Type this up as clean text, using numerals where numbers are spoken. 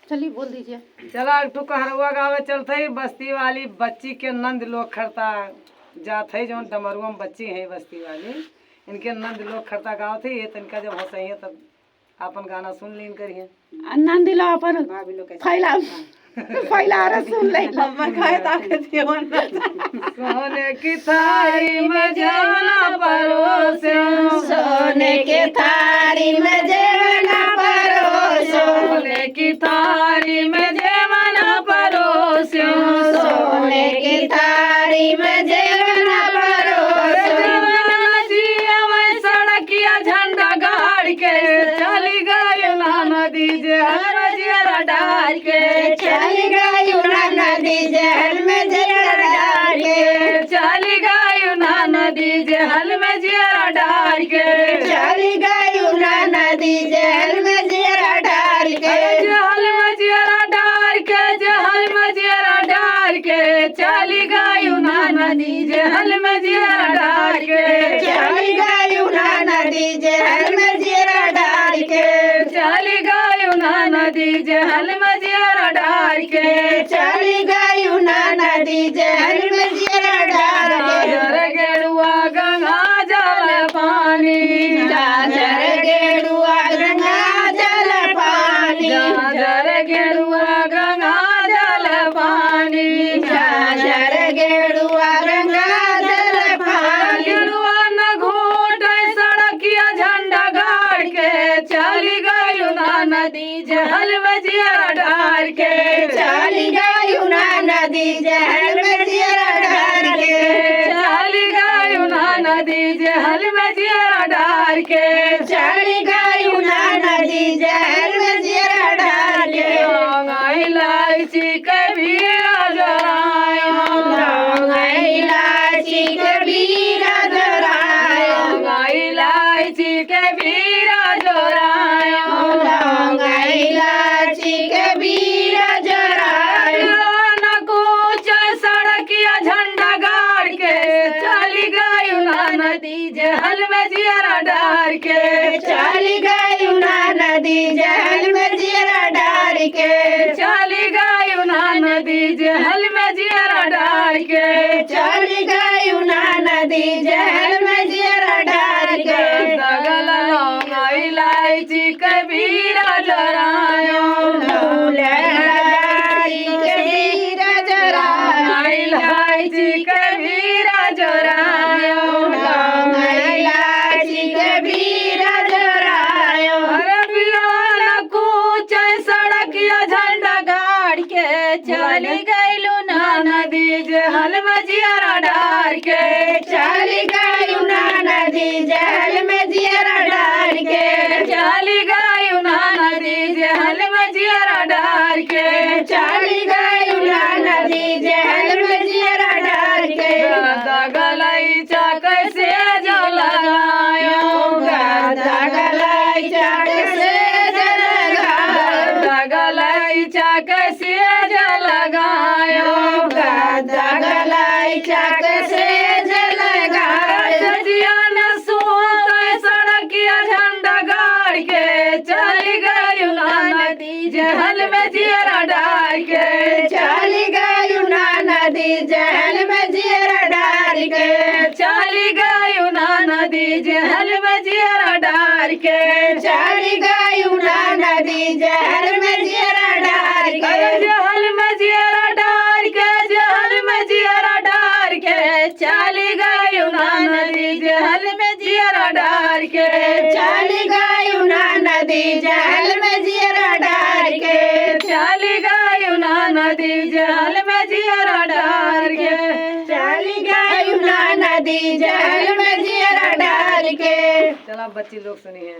चलिए बोल दीजिए। चला एक ठो कहरवा गावे चलते बस्ती वाली बच्ची के नंद लोग खड़ता जात है जो डमरुआ में बच्ची है बस्ती वाली इनके नंद लोग खड़ता गाँव थे ये तनका जब हो सही है तब अपन गाना सुन लीन करिए नंद लो अपन फैला फैला रहा सुन ले सोने की थाली में जाना परोसे सोने के थाली में जेवना परोसो सोने की थाली में जेवना परोसे सोने की थाली में जेवना परोसो सड़किया झंडा गाड़ के चली गई ना नदी जे हर डाल के चली गई नदी जहल में जरा डाल के चली गई ना नदी जहल में जरा डाल के चली गई नदी जहल में जरा डाल के जहल में जरा डाल के जहल में जरा डाल के चली गई ना नदी जहल में जरा डाल के चली गई नदी जहल में जरा डाल के चली गई ना नदी जहल में जरा डाल के चली गई नदी जहल में जरा डाल के गेरुआ गंगा जल पानी जाजर गेरुआ गंगा जल पानी जाजर गेरुआ गंगा जल पानी जाजर गेरुआ गंगा जल पानी गेरुआ न घोट सड़किया झंडा गाड़ के चली गई ना नदी जहल में जिया डाल के चली गई नदी जहल में जरा डाल के चली गई ना नदी जहल में जिया डाल के चली गई नदी जहल में जरा डाल के इलायची कभी जरायो लौंग इलायची कबीरा जरायो इलायची कभी जोरायो लौंग इलायची कबीरा जरायो न कुछ सड़किया झंडा गाड़ के चली गई ना नदी जहल में जिया डाल के चली गई नदी जहल में जरा डाल के चली गई ना नदी जहल में जिया डाल के चली गई नदी जहल में जरा डाल के दगल लौंग इलायची कबीरा जरायो इलायची कबीरा जरायो इलायची कबीरा जरायो लौंग इलायची कबीरा जरायो अरे बियान कुछ सड़किया झंडा गाड़ के चली गई ना नदी जहल में जिया डाल के चली गई नदी जहल में जरा डाल के चली गई ना नदी जहल में जिया डाल के चली गई नदी जहल में जरा डाल के दगलई कैसे जो लगायो गाधा गलाई चाट से जलगायो दगलई कैसे जो लगायो गाधा गलाई चाट से जलगायो जियान सोत सड़किया झंडा गाड़ के चली गई ना नदी जहल में जिया डाल के चली गई नदी जहल में जरा डाल के चली गई ना नदी जहल में जिया डाल के चली गई नदी जहल में जरा डाल के जहल में जिया डाल के जहल में जिया डाल के चली गई ना नदी जहल में जिया डाल के चली गई नदी जहल में जरा डाल के चली गई ना नदी जहल में जिया डाल के चली गई नदी जहल में जरा डाल के चला बच्ची लोग सुनिए